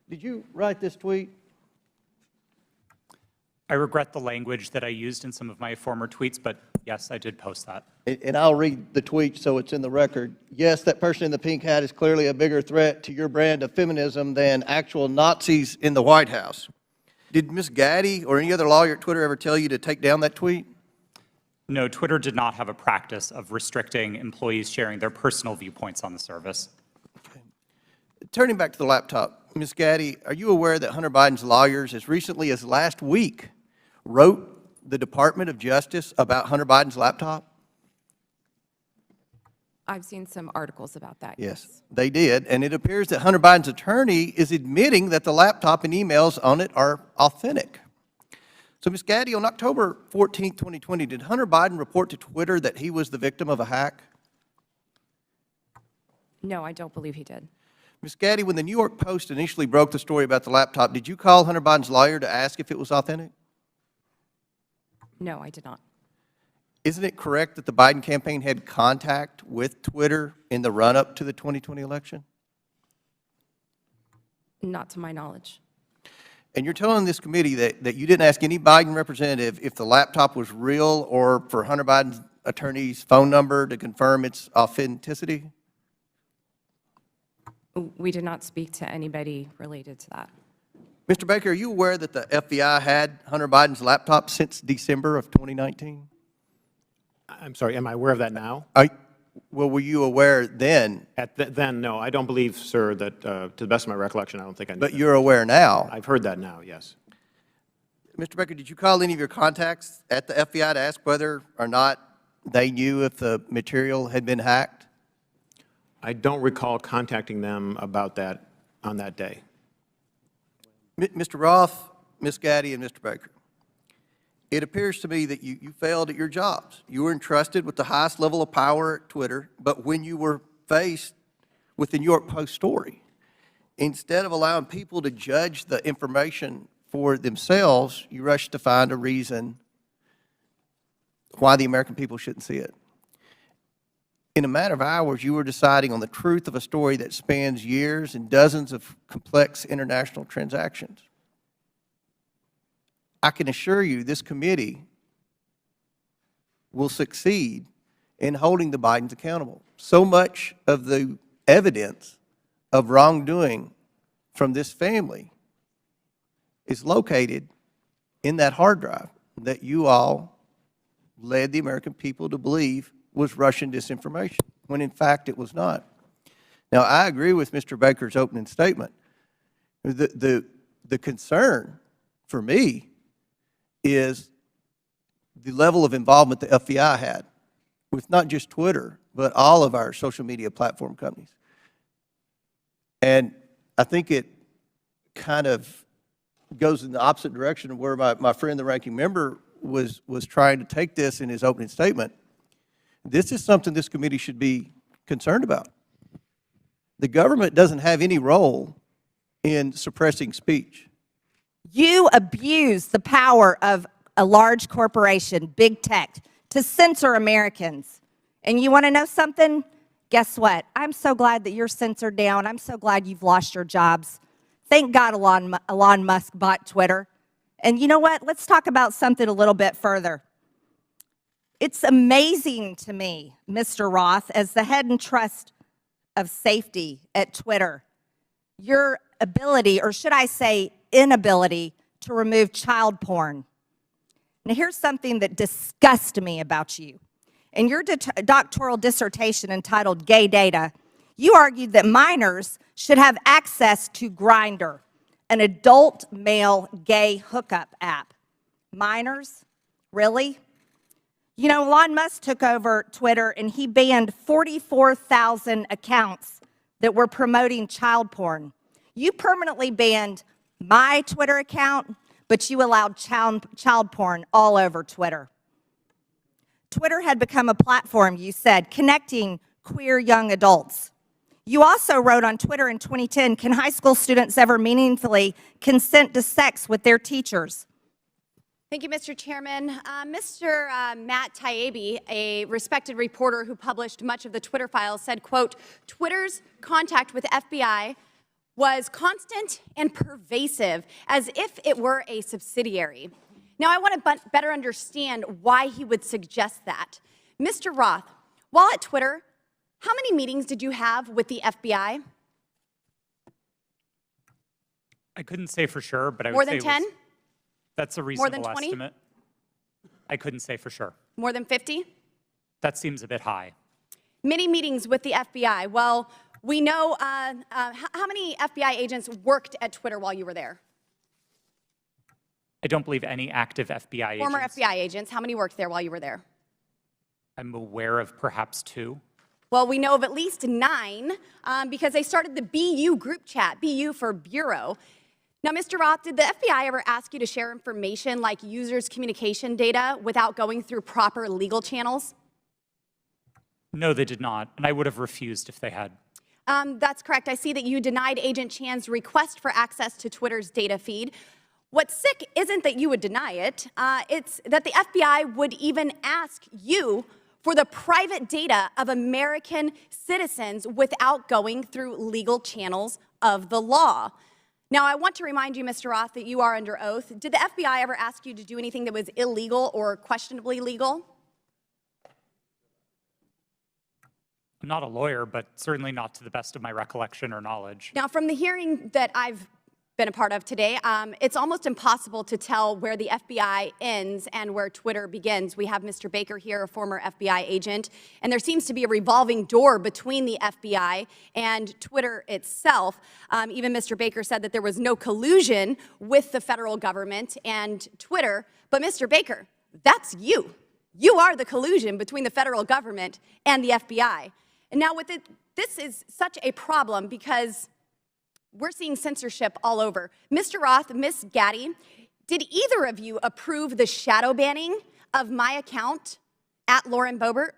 did you write this tweet? I regret the language that I used in some of my former tweets, but yes, I did post that. And I'll read the tweet so it's in the record. Yes, that person in the pink hat is clearly a bigger threat to your brand of feminism than actual Nazis in the White House. Did Ms. Gaddy or any other lawyer at Twitter ever tell you to take down that tweet? No, Twitter did not have a practice of restricting employees sharing their personal viewpoints on the service. Okay. Turning back to the laptop, Ms. Gaddy, are you aware that Hunter Biden's lawyers, as recently as last week, wrote the Department of Justice about Hunter Biden's laptop? I've seen some articles about that. Yes, they did. And it appears that Hunter Biden's attorney is admitting that the laptop and emails on it are authentic. So, Ms. Gaddy, on October 14, 2020, did Hunter Biden report to Twitter that he was the victim of a hack? No, I don't believe he did. Ms. Gaddy, when the New York Post initially broke the story about the laptop, did you call Hunter Biden's lawyer to ask if it was authentic? No, I did not. Isn't it correct that the Biden campaign had contact with Twitter in the run-up to the 2020 election? Not to my knowledge. And you're telling this committee that you didn't ask any Biden representative if the laptop was real or for Hunter Biden's attorney's phone number to confirm its authenticity? We did not speak to anybody related to that. Mr. Baker, are you aware that the FBI had Hunter Biden's laptop since December of 2019? I'm sorry, am I aware of that now? Well, were you aware then? Then, no. I don't believe, sir, that to the best of my recollection, I don't think I knew But that. you're aware now? I've heard that now, yes. Mr. Baker, did you call any of your contacts at the FBI to ask whether or not they knew if the material had been hacked? I don't recall contacting them about that on that day. Mr. Roth, Ms. Gaddy, and Mr. Baker, it appears to me that you failed at your jobs. You were entrusted with the highest level of power at Twitter, but when you were faced with the New York Post story, instead of allowing people to judge the information for themselves, you rushed to find a reason why the American people shouldn't see it. In a matter of hours, you were deciding on the truth of a story that spans years and dozens of complex international transactions. I can assure you this committee will succeed in holding the Bidens accountable. So much of the evidence of wrongdoing from this family is located in that hard drive that you all led the American people to believe was Russian disinformation, when in fact it was not. Now, I agree with Mr. Baker's opening statement. The concern for me is the level of involvement the FBI had with not just Twitter, but all of our social media platform companies. And I think it kind of goes in the opposite direction of where my friend, the ranking member, was trying to take this in his opening statement. This is something this committee should be concerned about. The government doesn't have any role in suppressing speech. You abuse the power of a large corporation, big tech, to censor Americans. And you want to know something? Guess what? I'm so glad that you're censored down. I'm so glad you've lost your jobs. Thank God Elon Musk bought Twitter. And you know what? Let's talk about something a little bit further. It's amazing to me, Mr. Roth, as the head and trust of safety at Twitter, your ability, or should I say inability, to remove child porn. Now, here's something that disgusts me about you. In your doctoral dissertation entitled Gay Data, you argued that minors should have access to Grindr, an adult male gay hookup app. Minors? Really? You know, Elon Musk took over Twitter and he banned 44,000 accounts that were promoting child porn. You permanently banned my Twitter account, but you allowed child porn all over Twitter. Twitter had become a platform, you said, connecting queer young adults. You also wrote on Twitter in 2010, can high school students ever meaningfully consent to sex with their teachers? Thank you, Mr. Chairman. Mr. Matt Taibbi, a respected reporter who published much of the Twitter files, said, quote, Twitter's contact with FBI was constant and pervasive, as if it were a subsidiary. Now, I want to better understand why he would suggest that. Mr. Roth, while at Twitter, how many meetings did you have with the FBI? I couldn't say for sure, but I would More say than 10? That's a More than reasonable 20? estimate. I couldn't say for sure. More than 50? That seems a bit high. Many meetings with the FBI. Well, we know how many FBI agents worked at Twitter while you were there? I don't believe any active FBI Former agents. FBI agents. How many worked there while you were there? I'm aware of perhaps 2. Well, we know of at least 9 because they started the BU group chat, BU for Bureau. Now, Mr. Roth, did the FBI ever ask you to share information like users' communication data without going through proper legal channels? No, they did not, and I would have refused if they had. That's correct. I see that you denied Agent Chan's request for access to Twitter's data feed. What's sick isn't that you would deny it, it's that the FBI would even ask you for the private data of American citizens without going through legal channels of the law. Now, I want to remind you, Mr. Roth, that you are under oath. Did the FBI ever ask you to do anything that was illegal or questionably legal? I'm not a lawyer, but certainly not to the best of my recollection or knowledge. Now, from the hearing that I've been a part of today, it's almost impossible to tell where the FBI ends and where Twitter begins. We have Mr. Baker here, a former FBI agent, and there seems to be a revolving door between the FBI and Twitter itself. Even Mr. Baker said that there was no collusion with the federal government and Twitter, but Mr. Baker, that's you. You are the collusion between the federal government and the FBI. And now with it, this is such a problem because we're seeing censorship all over. Mr. Roth, Ms. Gaddy, did either of you approve the shadow banning of my account at Lauren Boebert?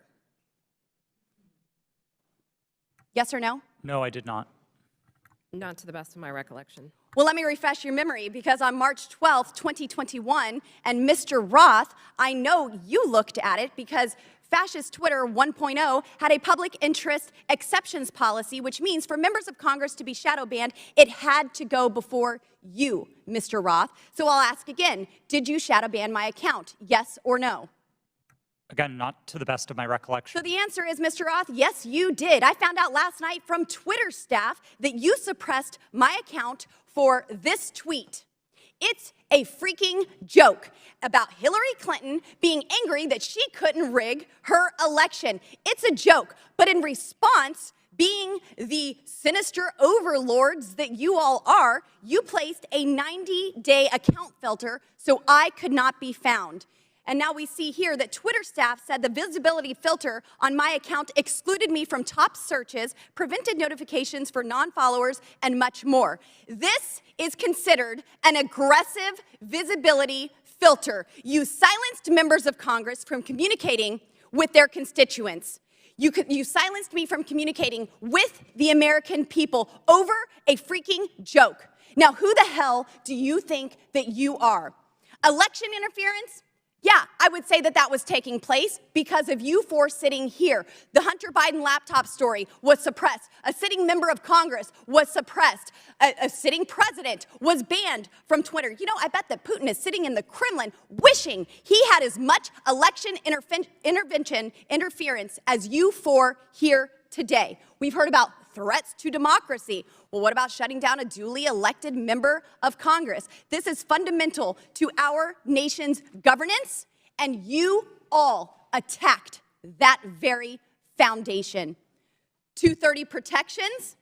Yes or no? No, I did not. Not to the best of my recollection. Well, let me refresh your memory, because on March 12th, 2021, and Mr. Roth, I know you looked at it because Fascist Twitter 1.0 had a public interest exceptions policy, which means for members of Congress to be shadow banned, it had to go before you, Mr. Roth. So I'll ask again, did you shadow ban my account? Yes or no? Again, not to the best of my recollection. So the answer is, Mr. Roth, yes, you did. I found out last night from Twitter staff that you suppressed my account for this tweet. It's a freaking joke about Hillary Clinton being angry that she couldn't rig her election. It's a joke, but in response, being the sinister overlords that you all are, you placed a 90-day account filter so I could not be found. And now we see here that Twitter staff said the visibility filter on my account excluded me from top searches, prevented notifications for non-followers, and much more. This is considered an aggressive visibility filter. You silenced members of Congress from communicating with their constituents. You silenced me from communicating with the American people over a freaking joke. Now, who the hell do you think that you are? Election interference? Yeah, I would say that that was taking place because of you four sitting here. The Hunter Biden laptop story was suppressed. A sitting member of Congress was suppressed. A sitting president was banned from Twitter. You know, I bet that Putin is sitting in the Kremlin wishing he had as much election interference as you four here today. We've heard about threats to democracy. Well, what about shutting down a duly elected member of Congress? This is fundamental to our nation's governance, and you all attacked that very foundation. 230 protections?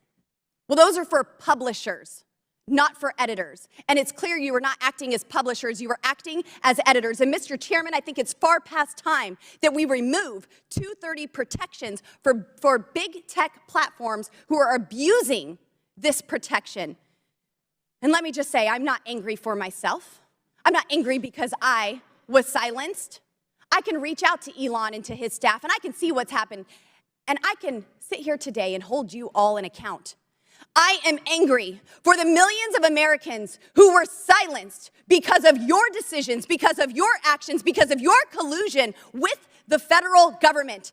Well, those are for publishers, not for editors. And it's clear you were not acting as publishers, you were acting as editors. And Mr. Chairman, I think it's far past time that we remove 230 protections for big tech platforms who are abusing this protection. And let me just say, I'm not angry for myself. I'm not angry because I was silenced. I can reach out to Elon and to his staff, and I can see what's happened. And I can sit here today and hold you all in account. I am angry for the millions of Americans who were silenced because of your decisions, because of your actions, because of your collusion with the federal government.